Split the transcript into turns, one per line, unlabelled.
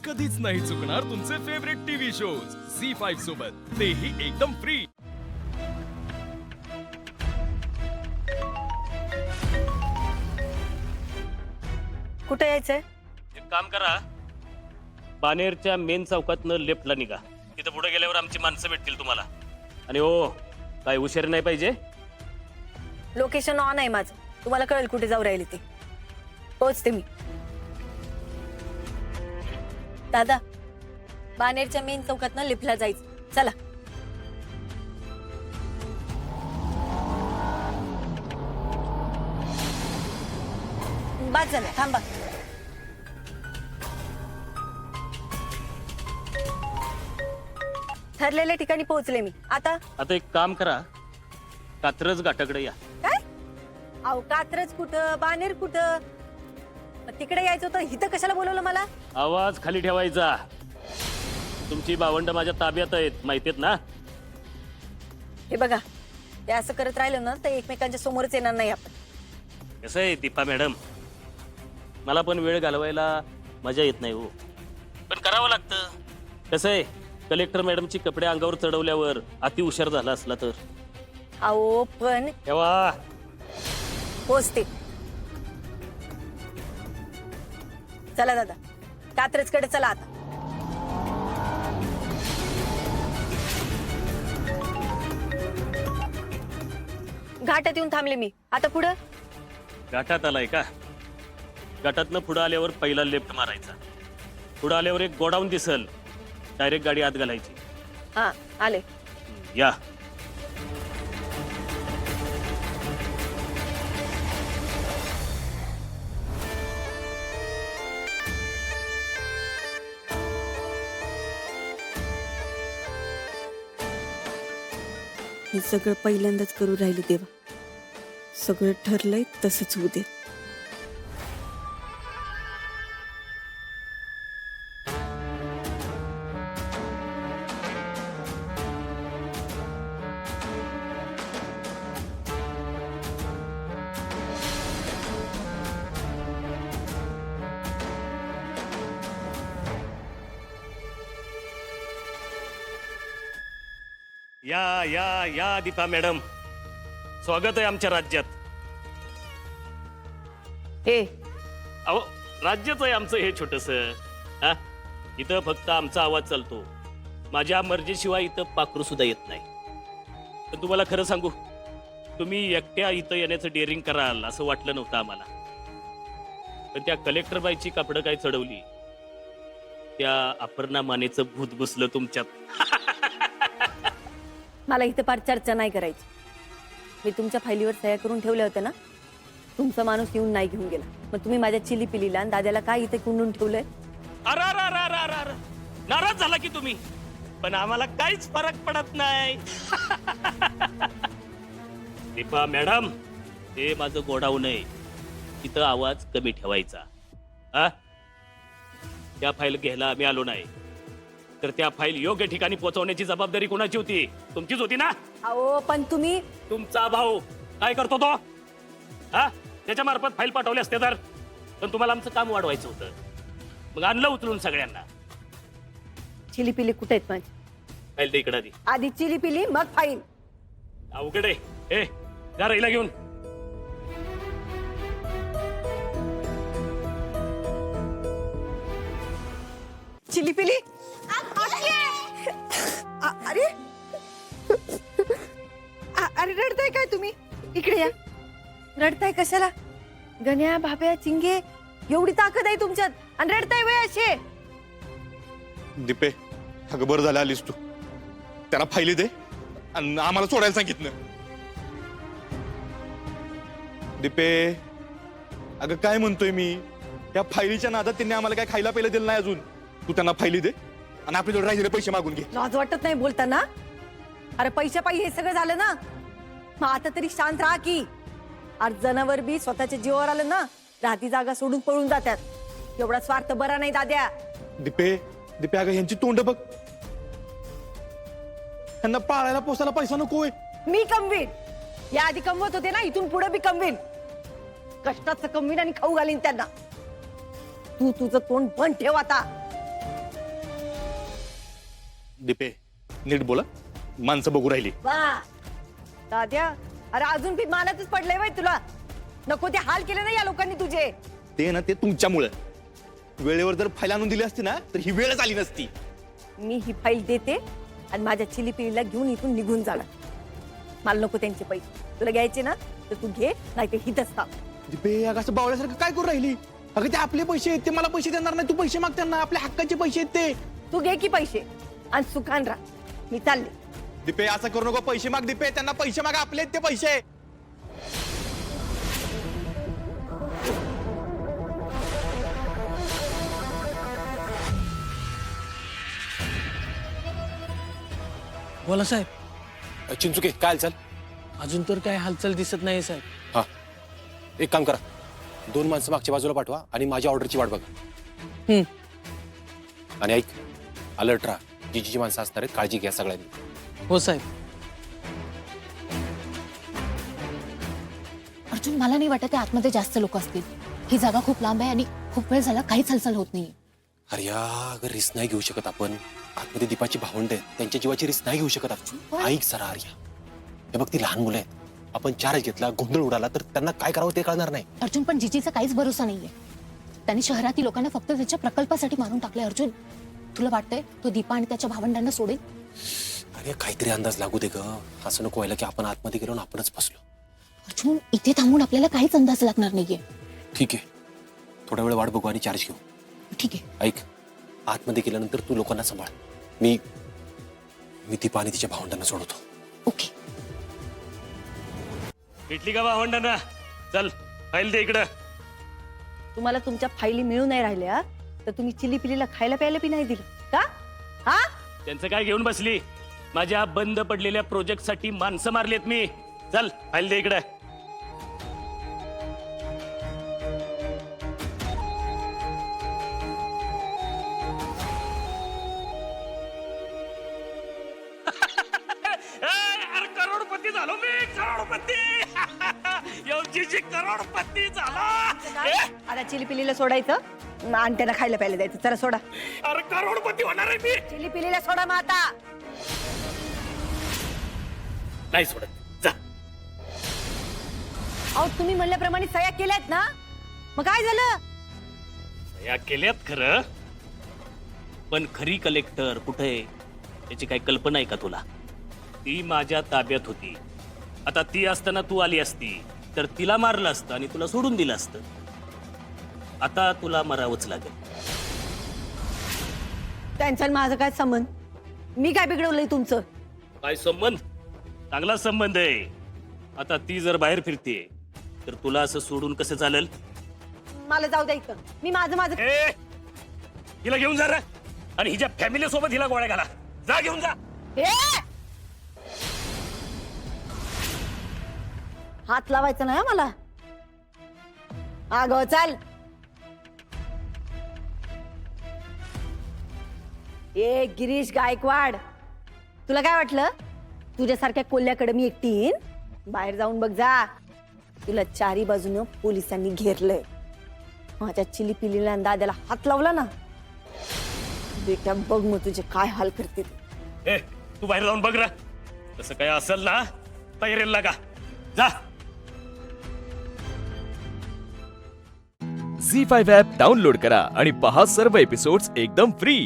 कधीच नाही चुकणार तुमचे फेवरेट टीव्ही शोज झी5 सोबत, तेही एकदम फ्री।
कुठे यायचंय?
एक काम करा, बानेरच्या मेन चौकातनं लेफ्टला निघा। तिथं पुढे गेल्यावर आमची माणसं भेटतील तुम्हाला। आणि हो, काय उशीर नाही पाहिजे।
लोकेशन ऑन आहे माझं, तुम्हाला कळेल कुठे जाऊ राहिली ती। पोहोचते मी। दादा, बानेरच्या मेन चौकातनं लिफ्टला जायचं, चला। बाद झालं, थांबा। ठरलेल्या ठिकाणी पोहोचले मी। आता
एक काम करा, कात्रज घाटाकडे या।
काय? अहो, कात्रज कुठं, बानेर कुठं? मग तिकडे यायचं होतं, इथं कशाला बोलवलं मला?
आवाज खाली ठेवायचा। तुमची भावंड माझ्या ताब्यात आहेत, माहितीत ना?
हे बघा, ते असं करत राहिलं ना तर एकमेकांच्या समोरच येणार नाही आपण।
कसं आहे दीपा मॅडम, मला पण वेळ घालवायला मजा येत नाही हो, पण करावं लागतं। कसं आहे, कलेक्टर मॅडमची कपडे अंगावर चढवल्यावर अति हुशार झाला असला तर।
अहो पण
तेव्हा
पोचते। चला दादा, कात्रजकडे चला आता। घाटात येऊन थांबले मी, आता पुढं?
घाटात आलाय का? घाटातनं पुढं आल्यावर पहिला लेफ्ट मारायचा। पुढं आल्यावर एक गोडाऊन दिसल, डायरेक्ट गाडी आत घालायची।
हा, आले।
या।
हे सगळं पहिल्यांदाच करू राहिले देवा, सगळं ठरलंय तसंच होऊ दे।
या या या दीपा मॅडम, स्वागत आहे आमच्या राज्यात।
हे
अहो, राज्यच आहे आमचं हे छोटस। हा, इथं फक्त आमचा आवाज चालतो, माझ्या मर्जीशिवाय इथं पाखरू सुद्धा येत नाही। पण तुम्हाला खरं सांगू, तुम्ही एकट्या इथं येण्याचं डेअरिंग कराल असं वाटलं नव्हतं आम्हाला। पण त्या कलेक्टर बाईची कापडं काय चढवली, त्या अपर्णा मानेचं भूत बसलं तुमच्यात।
मला इथं फार चर्चा नाही करायची। मी तुमच्या फाईलीवर सह्या करून ठेवल्या होत्या ना, तुमचा माणूस येऊन नाही घेऊन गेला। मग तुम्ही माझ्या चिली पिलीला आणि दाद्याला काय इथे कुंडून ठेवलंय?
अरे, नाराज झाला की तुम्ही, पण आम्हाला काहीच फरक पडत नाही। दीपा मॅडम, हे माझं गोडाऊन आहे, इथं आवाज कमी ठेवायचा। हा, त्या फाईल घ्यायला आम्ही आलो नाही, तर त्या फाईल योग्य ठिकाणी पोहोचवण्याची जबाबदारी कोणाची होती? तुमचीच होती ना?
अहो पण तुम्ही,
तुमचा भाऊ काय करतो तो? हा, त्याच्या मार्फत फाईल पाठवले असते तर? पण तुम्हाला आमचं काम वाढवायचं होतं, मग आणलं उचलून सगळ्यांना।
चिली पिली कुठे आहेत माझी?
फाईल दे इकडे आधी।
आधी चिली पिली मग फाईल?
अवघड आहे। ए, जा रहिला घेऊन।
चिली पिली? अरे अरे, रडताय काय तुम्ही? इकडे या। रडताय कशाला? गण्या, भाभ्या, चिंगे, एवढी ताकद आहे तुमच्यात आणि रडताय वय असे?
दीपे, अगं बरं झालं आलीस तू। त्यांना फायली दे आणि आम्हाला सोडायला सांगितलं। दीपे, अगं काय म्हणतोय मी, त्या फायलीच्या नादात त्यांनी आम्हाला काय खायला पहिलं दिलं नाही अजून। तू त्यांना फायली दे आणि आपल्याला राहिलेले पैसे मागून घे।
लाज वाटत नाही बोलताना? अरे पैशा पायी हे सगळं झालं ना, मग आता तरी शांत राहा की। अरे जनावर बी स्वतःच्या जीवावर आलं ना, राहती जागा सोडून पळून जातात। एवढा स्वार्थ बरा नाही दाद्या।
दीपे, दीपे अगं ह्यांची तोंड बघ, ह्यांना पाळायला पोसायला पैसा नकोय।
मी कमवीन, या आधी कमवत होते ना, इथून पुढे बी कमवीन। कष्टाचं कमवीन आणि खाऊ घालीन त्यांना। तू तुझं तोंड बंद ठेव आता।
दीपे नीट बोला, माणसं बघू राहिली.
वा दाद्या, अरे अजून पीक मानातच पडलंय बाई तुला. नको ते हाल केले ना या लोकांनी तुझे.
ते ना ते तुमच्यामुळे. वेळेवर जर फाईल आणून दिली असती ना तर ही वेळच आली नसती.
मी ही फाईल देते आणि माझ्या चिलीपिलीला घेऊन इथून निघून जाणार. मला नको त्यांचे पैसे. तुला घ्यायचे ना तर तू घे, नाही तर हिथंच थांब.
दीपे अगं असं बावल्यासारखं काय करू राहिली? अगं ते आपले पैसे आहेत, ते मला पैसे देणार नाही. तू पैसे माग त्यांना, आपल्या हक्काचे पैसे आहेत ते.
तू घे की पैसे आणि सुखान राहा. मी चालले.
दीपे असं करू नको, पैसे माग दीपे, त्यांना पैसे माग, आपले आहेत ते पैसे.
बोला साहेब.
चिंचुके काय हालचाल?
अजून तर काय हालचाल दिसत नाही साहेब.
हा, एक काम करा, 2 माणसं मागच्या बाजूला पाठवा आणि माझ्या ऑर्डरची वाट बघा. आणि ऐक, अलर्ट राहा. जी माणसं असणार आहेत काळजी घ्या सगळ्यांनी.
हो साहेब.
अर्जुन, मला नाही वाटत आतमध्ये जास्त लोक असतील. ही जागा खूप लांब आहे आणि खूप वेळ झाला काहीच हालचाल होत नाही.
अरे या, अगर रिस्क नाही घेऊ शकत आपण. आतमध्ये दीपाची भावंड आहेत, त्यांच्या जीवाची रिस्क नाही घेऊ शकत आपण. ऐक सरा आर्या, हे बघ ती लहान मुलं आहेत. आपण चार्ज घेतला, गोंधळ उडाला तर त्यांना काय करावं ते कळणार नाही.
अर्जुन, पण जीजीचा काहीच भरोसा नाहीये. त्यांनी शहरातील लोकांना फक्त त्याच्या प्रकल्पासाठी मारून टाकले. अर्जुन, तुला वाटतंय तो दीपा आणि त्याच्या भावंडांना सोडेल?
अरे काहीतरी अंदाज लागू दे ग. असं नको व्हायला की आपण आतमध्ये गेलो आणि आपणच फसलो.
अर्जुन, इथे थांबून आपल्याला काहीच अंदाज लागणार नाहीये.
ठीक आहे, थोडा वेळ वाट बघू आणि चार्ज घेऊ.
ठीक आहे.
ऐक, आतमध्ये गेल्यानंतर तू लोकांना सांभाळ. मी दीपा आणि तिच्या भावंडांना सोडवतो.
ओके.
भेटली का भावंडांना? चल फाईल दे इकडं.
तुम्हाला तुमच्या फाईली मिळून नाही राहिल्या तर तुम्ही चिलीपिलीला खायला प्यायला बी नाही दिलं का? हा,
त्यांचं काय घेऊन बसली? माझ्या बंद पडलेल्या प्रोजेक्ट साठी माणसं मारलीत मी. चल फाईल दे इकडं. अरे करोडपती झालो मी, करोडपती. योगीजी करोडपती झाला.
आता चिलीपिलीला सोडायचं आणि त्यांना खायला प्यायला द्यायचं. चला सोडा.
अरे करोडपती होणार आहे मी.
चिलीपिलीला सोडा मग आता.
नाही सोडत, जा.
अहो, तुम्ही म्हणल्याप्रमाणे सह्या केल्यात ना, मग काय झालं?
या केल्यात खरं, पण खरी कलेक्टर कुठे याची काही कल्पना आहे का तुला? ती माझ्या ताब्यात होती. आता ती असताना तू आली असती तर तिला मारलं असतं आणि तुला सोडून दिलं असतं. आता तुला मरावंच लागेल.
त्यांचा आणि माझा काय संबंध? मी काय बिघडवलंय तुमचं?
काय संबंध? चांगला संबंध आहे. आता ती जर बाहेर फिरते तर तुला असं सोडून कसं चालेल?
मला जाऊ द्या इथं. मी माझं
ए, हिला घेऊन जा रे. आणि हिच्या फॅमिली सोबत हिला गोळ्या घाला. जा घेऊन जा.
ए! हात लावायचा नाही मला. अगं चल. ए गिरीश गायकवाड, तुला काय वाटलं तुझ्यासारख्या कोल्ह्याकडे मी एकटी येईन? बाहेर जाऊन बघ जा. तुला चारी बाजूनं पोलिसांनी घेरलंय. माझ्या चिलीपिलीला आणि दाद्याला हात लावला ना, बेटा बघ मग तुझे काय हाल करते.
ए, तू बाहेर जाऊन बघ रा. तसं काय असेल ना तयारीला लागा. जा.
झी5 ॲप डाउनलोड करा आणि पहा सर्व एपिसोड्स एकदम फ्री.